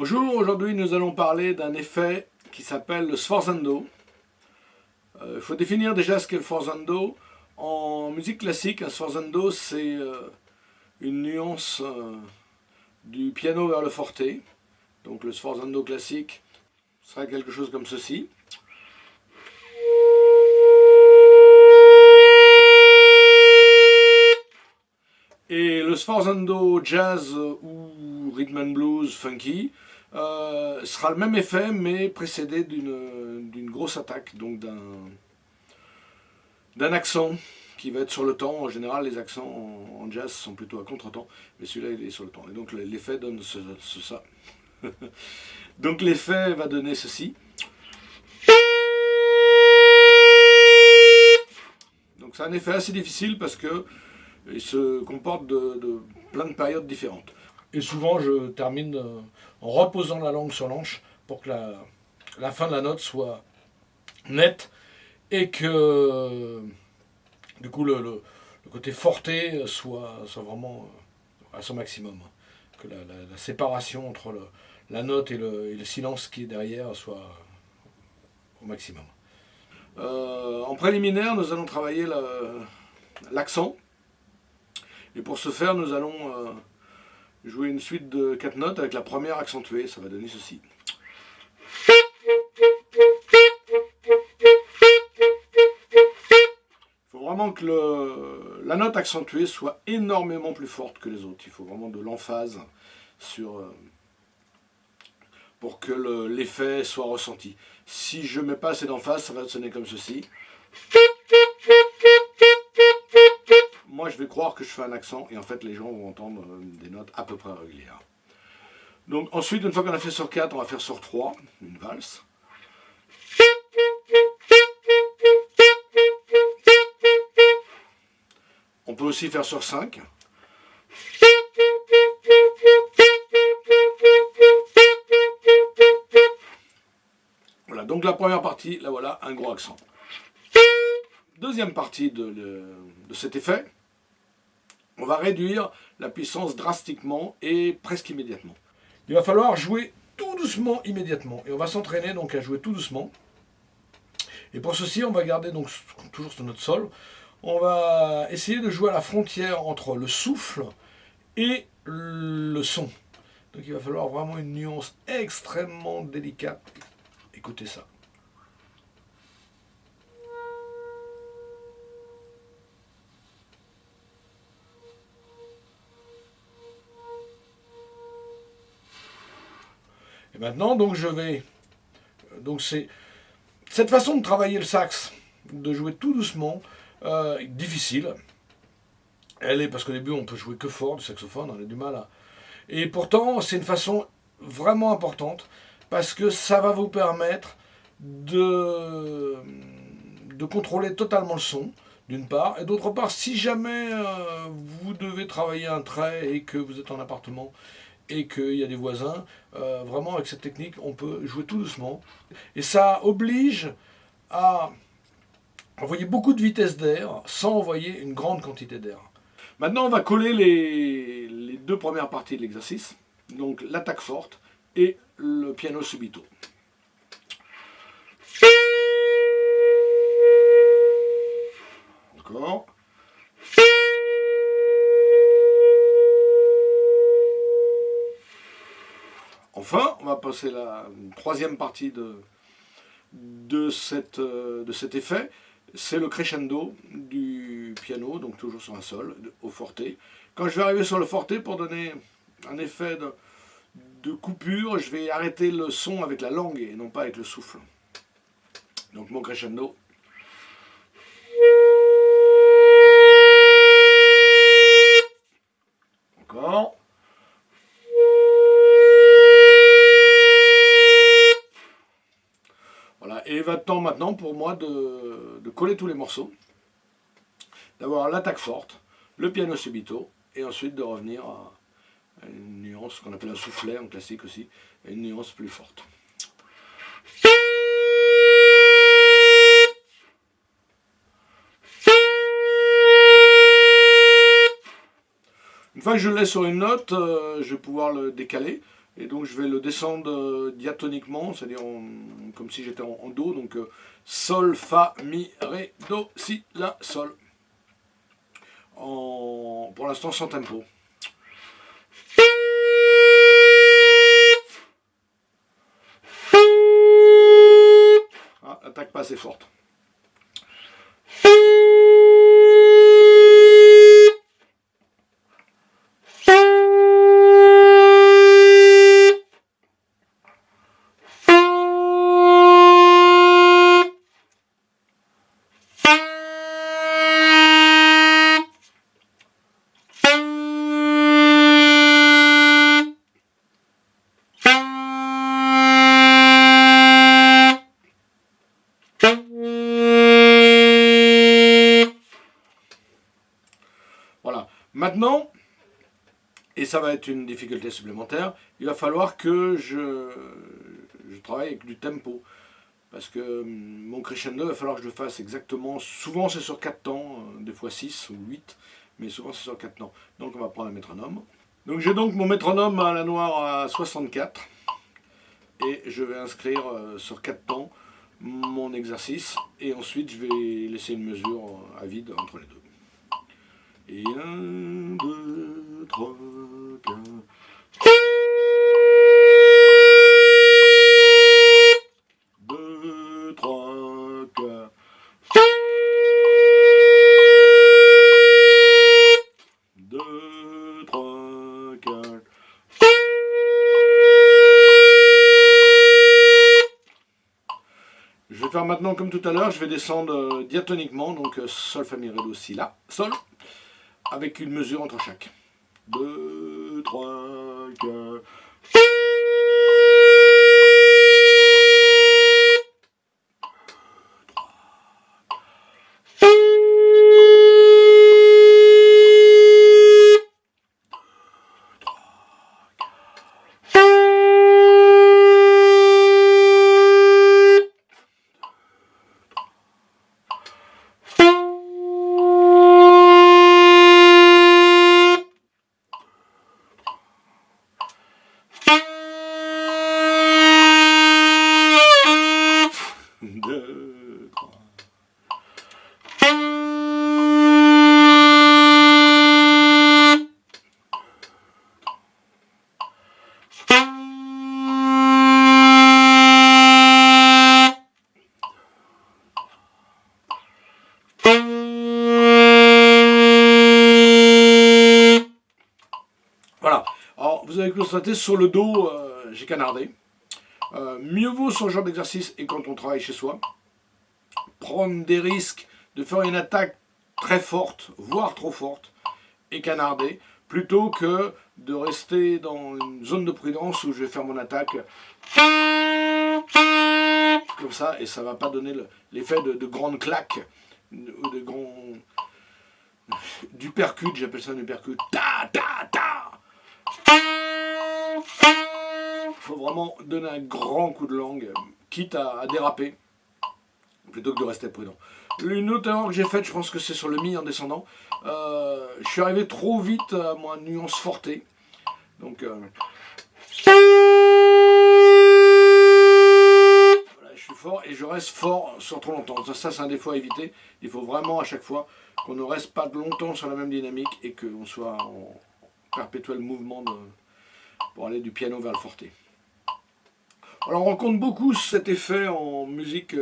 Bonjour, aujourd'hui nous allons parler d'un effet qui s'appelle le sforzando. Il faut définir déjà ce qu'est le sforzando. En musique classique, un sforzando c'est une nuance du piano vers le forte. Donc le sforzando classique sera quelque chose comme ceci. Et le sforzando jazz ou rhythm and blues funky sera le même effet mais précédé d'une grosse attaque, donc d'un accent qui va être sur le temps. En général les accents en jazz sont plutôt à contre-temps, mais celui-là il est sur le temps. Et donc l'effet donne ça. Donc l'effet va donner ceci. Donc c'est un effet assez difficile parce que il se comporte de plein de périodes différentes. Et souvent, je termine en reposant la langue sur l'anche pour que la fin de la note soit nette et que du coup le côté forté soit vraiment à son maximum. Que la séparation entre la note et le silence qui est derrière soit au maximum. En préliminaire, nous allons travailler l'accent. Et pour ce faire, nous allons jouer une suite de 4 notes avec la première accentuée. Ça va donner ceci. Il faut vraiment que la note accentuée soit énormément plus forte que les autres. Il faut vraiment de l'emphase pour que l'effet soit ressenti. Si je ne mets pas assez d'emphase, ça va sonner comme ceci. Moi, je vais croire que je fais un accent et en fait, les gens vont entendre des notes à peu près régulières. Donc ensuite, une fois qu'on a fait sur 4, on va faire sur 3, une valse. On peut aussi faire sur 5. Voilà, donc la première partie, là voilà, un gros accent. Deuxième partie de cet effet, on va réduire la puissance drastiquement et presque immédiatement. Il va falloir jouer tout doucement immédiatement. Et on va s'entraîner donc à jouer tout doucement. Et pour ceci, on va garder donc toujours sur notre sol. On va essayer de jouer à la frontière entre le souffle et le son. Donc il va falloir vraiment une nuance extrêmement délicate. Écoutez ça. Et maintenant, donc je vais... Donc c'est cette façon de travailler le sax, de jouer tout doucement, difficile. Elle est parce qu'au début on peut jouer que fort du saxophone, on a du mal à... Et pourtant c'est une façon vraiment importante parce que ça va vous permettre de contrôler totalement le son, d'une part, et d'autre part, si jamais vous devez travailler un trait et que vous êtes en appartement et qu'il y a des voisins, vraiment avec cette technique, on peut jouer tout doucement. Et ça oblige à envoyer beaucoup de vitesse d'air sans envoyer une grande quantité d'air. Maintenant, on va coller les deux premières parties de l'exercice, donc l'attaque forte et le piano subito. Encore. Enfin, on va passer la troisième partie de cet effet. C'est le crescendo du piano, donc toujours sur un sol, au forte. Quand je vais arriver sur le forte, pour donner un effet de coupure, je vais arrêter le son avec la langue et non pas avec le souffle. Donc mon crescendo. Encore. Voilà, et il va temps maintenant pour moi de coller tous les morceaux, d'avoir l'attaque forte, le piano subito, et ensuite de revenir à une nuance qu'on appelle un soufflet en classique aussi, et une nuance plus forte. Une fois que je l'ai sur une note, je vais pouvoir le décaler. Et donc je vais le descendre diatoniquement, c'est-à-dire comme si j'étais en Do. Donc Sol, Fa, Mi, Ré, Do, Si, La, Sol. Pour l'instant sans tempo. Ah, attaque pas assez forte. Voilà. Maintenant, et ça va être une difficulté supplémentaire, il va falloir que je travaille avec du tempo. Parce que mon crescendo, il va falloir que je le fasse exactement, souvent c'est sur 4 temps, des fois 6 ou 8, mais souvent c'est sur 4 temps. Donc on va prendre un métronome. Donc j'ai donc mon métronome à la noire à 64, et je vais inscrire sur 4 temps mon exercice, et ensuite je vais laisser une mesure à vide entre les deux. Et 1, 2, 3, 4... 2, 3, 4... 2, 3, 4... Je vais faire maintenant comme tout à l'heure, je vais descendre diatoniquement, donc Sol, Fa, Mi, Ré, Do, Si, La, Sol, avec une mesure entre chaque. 2, 3, 4... Voilà. Alors, vous avez constaté, sur le dos, j'ai canardé. Mieux vaut sur ce genre d'exercice et quand on travaille chez soi, prendre des risques de faire une attaque très forte, voire trop forte, et canarder, plutôt que de rester dans une zone de prudence où je vais faire mon attaque comme ça, et ça va pas donner l'effet de grande claque, ou de grand... du percute, j'appelle ça un percute. Ta, ta, ta. Il faut vraiment donner un grand coup de langue, quitte à déraper, plutôt que de rester prudent. Une autre erreur que j'ai faite, je pense que c'est sur le mi en descendant. Je suis arrivé trop vite à ma nuance fortée. Donc, voilà, je suis fort et je reste fort sur trop longtemps. Ça c'est un défaut à éviter. Il faut vraiment à chaque fois qu'on ne reste pas longtemps sur la même dynamique et qu'on soit en perpétuel mouvement pour aller du piano vers le forte. Alors on rencontre beaucoup cet effet en musique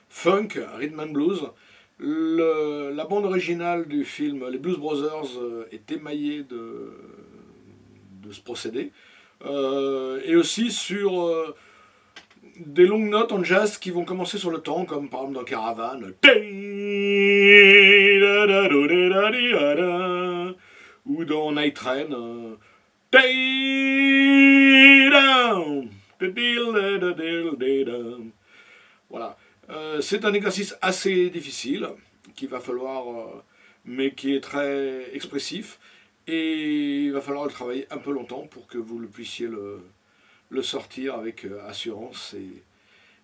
funk, rhythm and blues. La bande originale du film Les Blues Brothers est émaillée de ce procédé. Et aussi sur des longues notes en jazz qui vont commencer sur le temps, comme par exemple dans Caravane. Ou dans Night Train. Voilà. C'est un exercice assez difficile, qu'il va falloir, mais qui est très expressif, et il va falloir le travailler un peu longtemps pour que vous le puissiez le sortir avec assurance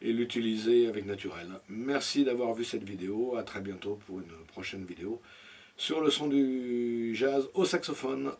et l'utiliser avec naturel. Merci d'avoir vu cette vidéo, à très bientôt pour une prochaine vidéo sur le son du jazz au saxophone.